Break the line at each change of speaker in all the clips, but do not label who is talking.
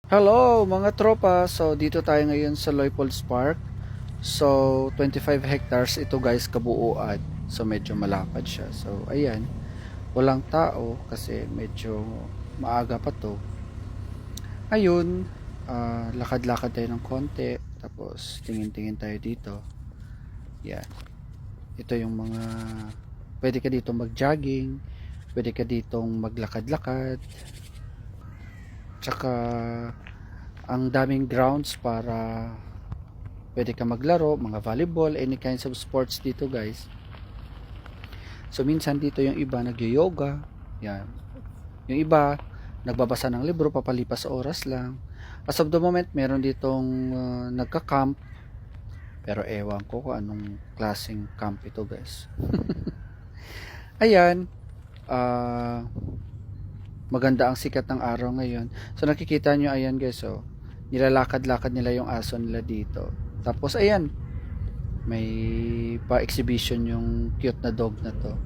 Hello mga tropa! So dito tayo ngayon sa Leopold's Park. So 25 hectares ito guys kabuuan. So medyo malapad siya. So ayan, walang tao kasi medyo maaga pa to. Ayun, lakad-lakad tayo ng konti. Tapos tingin-tingin tayo dito. Yan. Ito yung mga pwede ka dito mag-jogging, pwede ka ditong maglakad-lakad. Tsaka ang daming grounds para pwede ka maglaro, mga volleyball, any kinds of sports dito guys. So minsan dito yung iba nagyo-yoga, yan. Yung iba nagbabasa ng libro, papalipas sa oras lang. As of the moment, meron ditong nagka-camp. Pero ewan ko kung anong klaseng camp ito guys. Ayan, maganda ang sikat ng araw ngayon. So nakikita nyo ayan guys, oh, nilalakad-lakad nila yung aso nila dito. Tapos ayan, may pa-exhibition yung cute na dog na to.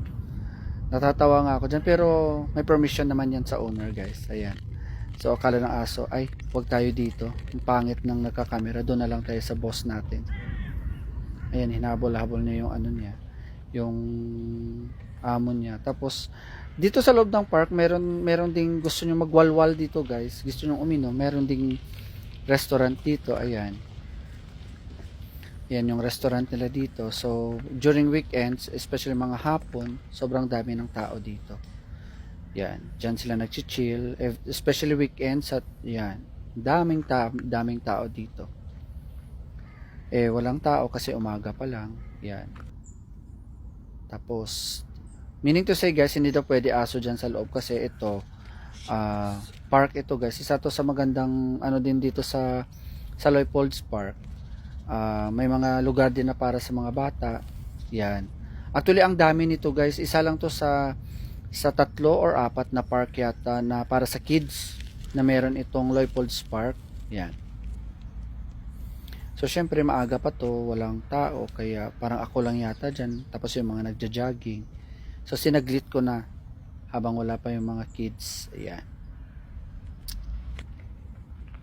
Natatawa nga ako dyan, pero may permission naman yan sa owner guys. Ayan. So akala ng aso, ay huwag tayo dito. Yung pangit ng nagkakamera, doon na lang tayo sa boss natin. Ayan, hinabol-habol niya yung ano niya, yung amo niya. Tapos dito sa loob ng park, meron ding gusto niyo magwalwal dito guys. Gusto niyo uminom, meron ding restaurant dito. Ayan. Yan yung restaurant nila dito. So, during weekends, especially mga hapon, sobrang dami ng tao dito. Yan. Diyan sila nag-chill. Especially weekends at yan. Daming tao dito. Walang tao kasi umaga pa lang. Yan. Tapos, meaning to say guys, hindi daw pwede aso dyan sa loob kasi ito, park ito guys. Isa to sa magandang ano din dito sa Leopold's Park. May mga lugar din na para sa mga bata. Yan. Actually, ang dami nito guys. Isa lang to sa 3 or 4 na park yata na para sa kids na meron itong Leopold's Park. Yan. So, syempre maaga pa to. Walang tao. Kaya parang ako lang yata dyan. Tapos yung mga nagja-jogging. So, sinaglit ko na habang wala pa yung mga kids. Ayan.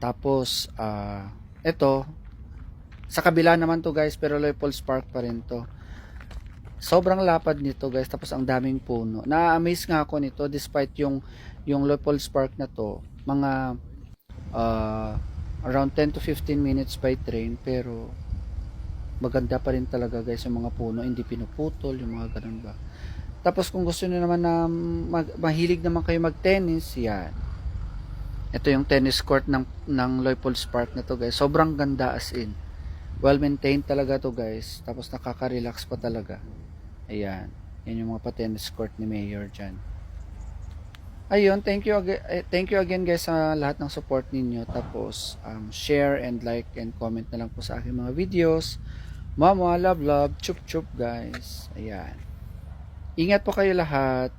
Tapos, eto, sa kabila naman to guys, pero Leopold's Park pa rin to. Sobrang lapad nito guys, tapos ang daming puno. Na-amaze nga ako nito despite yung Leopold's Park na to, mga around 10 to 15 minutes by train, pero maganda pa rin talaga guys yung mga puno, hindi pinuputol, yung mga ganun ba. Tapos kung gusto niyo naman na mahilig naman kayo mag-tennis, yan. Ito yung tennis court ng Leopold's Park na to guys. Sobrang ganda as in. Well maintained talaga to guys. Tapos nakaka-relax pa talaga. Ayan. Yan yung mga pa-tennis court ni Mayor dyan. Ayun, thank you again guys sa lahat ng support ninyo. Tapos share and like and comment na lang po sa aking mga videos. Mama, love, chup chup guys. Ayan. Ingat po kayo lahat.